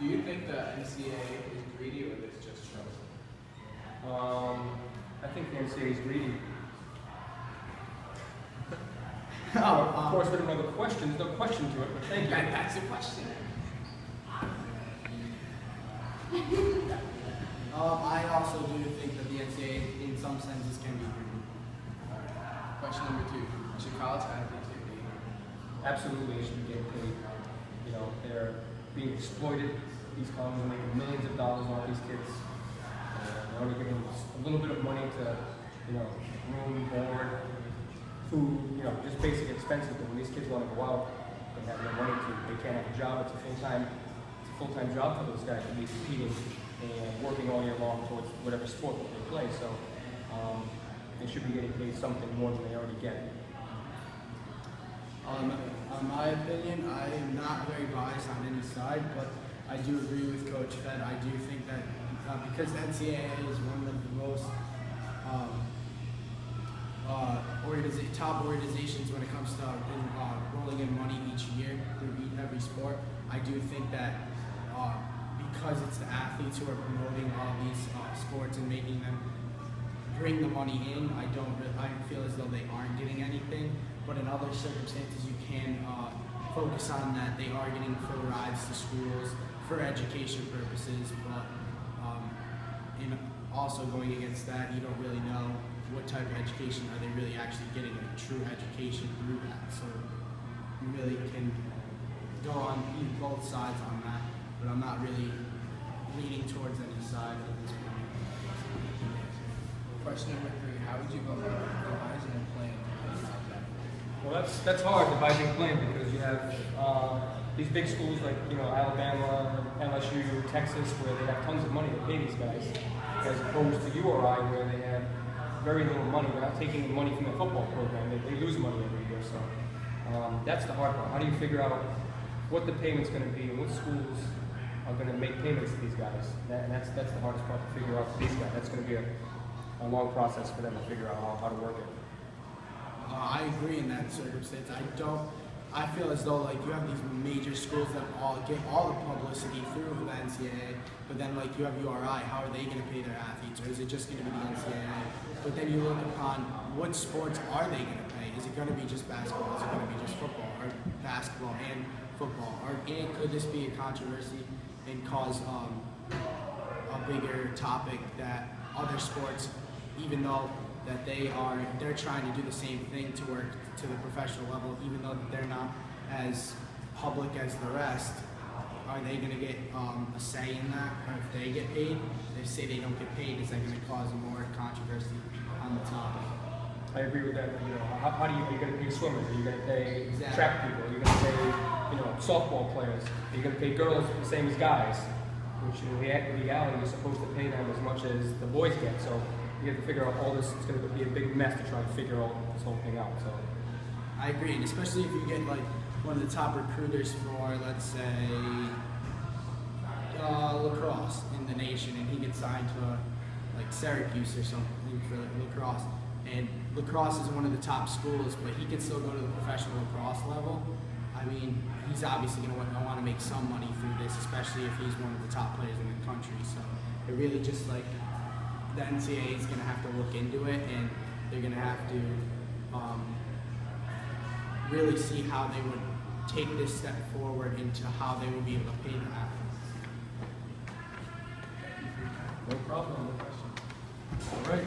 Do you think the NCAA is greedy or it's just show? I think the NCAA is greedy. Of course, we don't know the question. There's no question to it, but thank you. That's the question. I also do think that the NCAA, in some senses, can be greedy. Question number 2. Should college athletes get paid? Absolutely, they should be getting paid. You know, they're being exploited. These colleges are making millions of dollars off these kids. They're only giving a little bit of money to, you know, room, board, food, you know, just basic expenses. But when these kids want to go out, they have no money to. They can't have a job. It's a full-time job for those guys to be competing and working all year long towards whatever sport that they play. So they should be getting paid something more than they already get. In my opinion, I am not very biased on any side, but I do agree with Coach Fed. I do think that because the NCAA is one of the most top organizations when it comes to rolling in money each year through every sport, I do think that because it's the athletes who are promoting all these sports and making them bring the money in, I feel as though they aren't getting anything. But in other circumstances, you can focus on that they are getting full rides to schools for education purposes. But in also going against that, you don't really know what type of education are they really actually getting, a true education through that. So you really can go on both sides on that, but I'm not really leaning towards any side at this point. Question number 3. How would you go about devising a plan to pay college athletes? Well, that's hard, devising a plan, because you have these big schools like, you know, Alabama, LSU, Texas, where they have tons of money to pay these guys, as opposed to URI, where they have very little money. They're not taking money from the football program. They lose money every year. So that's the hard part. How do you figure out what the payment's going to be and what schools are going to make payments to these guys? And that's the hardest part to figure out for these guys. That's going to be a long process for them to figure out how to work it. I agree in that circumstance. I feel as though like you have these major schools that all get all the publicity through the NCAA, but then like you have URI, how are they going to pay their athletes, or is it just going to be the NCAA? But then you look upon what sports are they going to pay? Is it going to be just basketball? Is it going to be just football, or basketball and football? And could this be a controversy and cause a bigger topic that other sports, even though that they're trying to do the same thing to work to the professional level, even though they're not as public as the rest, are they going to get a say in that? Or if they get paid, they say they don't get paid, is that going to cause more controversy on the topic? I agree with that. You know, how do you, are you going to pay swimmers? Are you going to pay Exactly. track people? Are you going to pay, you know, softball players? Are you going to pay girls the same as guys? Which in reality, you're supposed to pay them as much as the boys get. So you have to figure out all this. It's going to be a big mess to try and figure all this whole thing out. So I agree, and especially if you get like one of the top recruiters for, let's say, lacrosse in the nation, and he gets signed to like Syracuse or something for lacrosse. And lacrosse is one of the top schools, but he can still go to the professional lacrosse level. I mean, he's obviously going to want to make some money through this, especially if he's one of the top players in the country. So it really just like the NCAA is going to have to look into it, and they're going to have to really see how they would take this step forward into how they would be able to pay the athletes. no problem. All right.